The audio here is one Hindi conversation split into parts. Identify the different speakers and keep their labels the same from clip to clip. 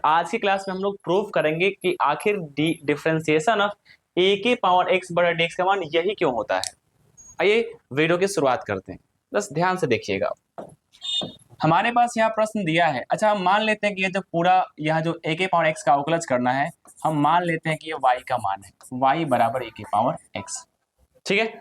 Speaker 1: आज की क्लास में हम लोग प्रूव करेंगे कि आखिर डिफरेंशिएशन ऑफ ए के पावर एक्स बटा डी एक्स का मान यही क्यों होता है। आइए वीडियो की शुरुआत करते हैं, बस ध्यान से देखिएगा। हमारे पास यहाँ प्रश्न दिया है। अच्छा, हम मान लेते हैं कि ये जो पूरा यह जो ए के पावर एक्स का अवकलज करना है, हम मान लेते हैं कि ये y का मान है, y बराबर ए के पावर एक्स। ठीक है।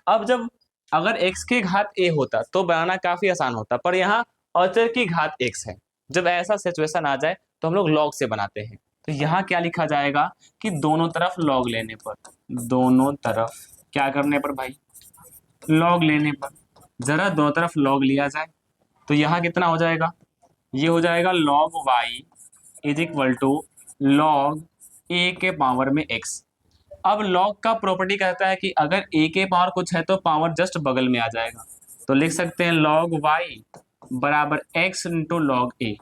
Speaker 1: अब जब अगर x की घात a होता तो बनाना काफी आसान होता, पर यहाँ अचर की घात x है। जब ऐसा सिचुएशन आ जाए तो हम लोग लॉग से बनाते हैं। तो यहाँ क्या लिखा जाएगा कि दोनों तरफ लॉग लेने पर, दोनों तरफ क्या करने पर भाई, लॉग लेने पर, जरा दोनों तरफ लॉग लिया जाए तो यहाँ कितना हो जाएगा, ये हो जाएगा log y is equal to log a के पावर में x। अब log का प्रॉपर्टी कहता है कि अगर a के पावर कुछ है तो पावर जस्ट बगल में आ जाएगा, तो लिख सकते हैं log y बराबर x इंटू लॉग a।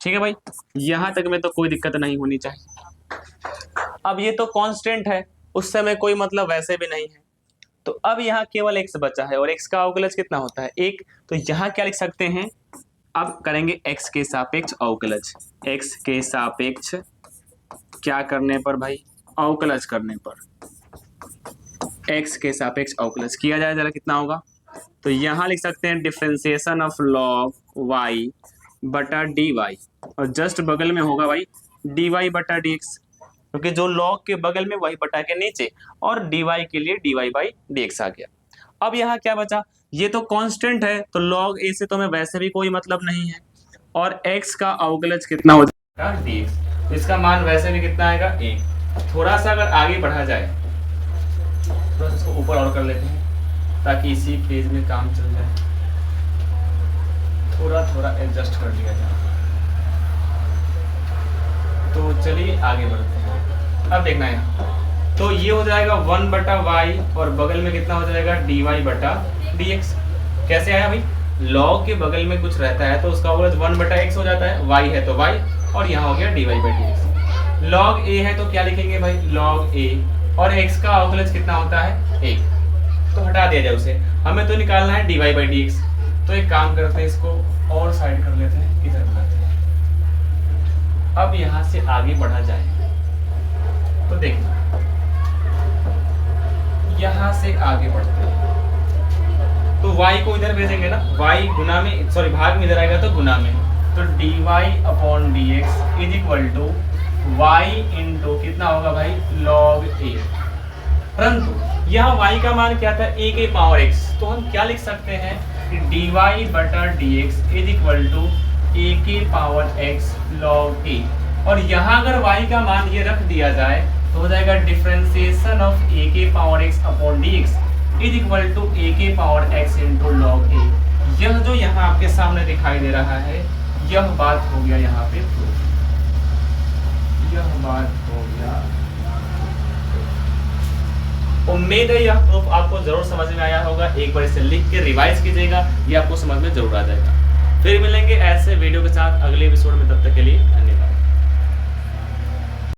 Speaker 1: ठीक है भाई, यहाँ तक में तो कोई दिक्कत नहीं होनी चाहिए। अब ये तो कांस्टेंट है, उस समय कोई मतलब वैसे भी नहीं है, तो अब यहाँ केवल x बचा है और x का अवकलज कितना होता है, 1। तो यहाँ क्या लिख सकते हैं, अब करेंगे x के सापेक्ष अवकलज, x के सापेक्ष क्या करने पर भाई, अवकलज करने पर, x के सापेक्ष अवकलज किया जाए, जरा कितना होगा, तो यहाँ लिख सकते हैं डिफरेंशिएशन ऑफ लॉग y बटा डी वाई, और जस्ट बगल में होगा भाई डी वाई बटा डी एक्स, क्योंकि जो लॉग के बगल में वही बटा के नीचे, और डी वाई के लिए d y by d x आ गया। अब यहाँ क्या बचा, ये तो कांस्टेंट है तो log a से तो हमें वैसे भी कोई मतलब नहीं है, और x का अवकलज कितना हो जाएगा dx, तो इसका मान वैसे भी कितना आएगा 1। थोड़ा सा अगर आगे बढ़ा जाए, थोड़ा सा इसको ऊपर और कर लेते हैं ताकि इसी पेज में काम चल जाए, थोड़ा थोड़ा एडजस्ट कर लिया जाए। तो चलिए आगे बढ़ते हैं। अब देखना है, तो ये हो जाएगा 1 बटा वाई और बगल में कितना हो जाएगा डी वाई बटा डी एक्स। कैसे आया भाई, लॉग के बगल में कुछ रहता है तो उसका अवकलज 1 बटा एक्स हो जाता है, वाई है तो वाई, और यहाँ हो गया d y by d x. Log a है तो क्या लिखेंगे भाई, लॉग ए, और एक्स का अवकलज कितना होता है 1, तो हटा दिया जाए उसे, हमें तो निकालना है d y by d x. तो एक काम करते हैं, इसको और साइड कर लेते हैं, इधर बनाते हैं। अब यहाँ से आगे बढ़ा जाए तो देखना, यहाँ से आगे बढ़ते हैं तो y को इधर भेजेंगे ना, y गुना में, सॉरी भाग में इधर आएगा तो गुना में, तो dy upon d x is equal to y into कितना होगा भाई log a। परंतु यहाँ y का मान क्या था, a के पावर x, तो हम क्या लिख सकते हैं कि dy बटा d x is equal to a के पावर x log a, और यहाँ अगर y का मान ये रख दिया जाए तो हो जाएगा डिफरेंशिएशन ऑफ a के power x upon d x is equal to a के power x into log a। यह जो यहाँ आपके सामने दिखाई दे रहा है, यह बात हो गया यहाँ पे प्रूफ, यह बात हो गया। उम्मीद है यह प्रूफ आपको जरूर समझ में आया होगा। एक बार इसे लिख के रिवाइज कीजिएगा, ये आपको समझ में जरूर आ जाएगा। फिर मिलेंगे ऐसे वीडियो के साथ अगले एपिसोड में, तब तक के लिए धन्यवाद।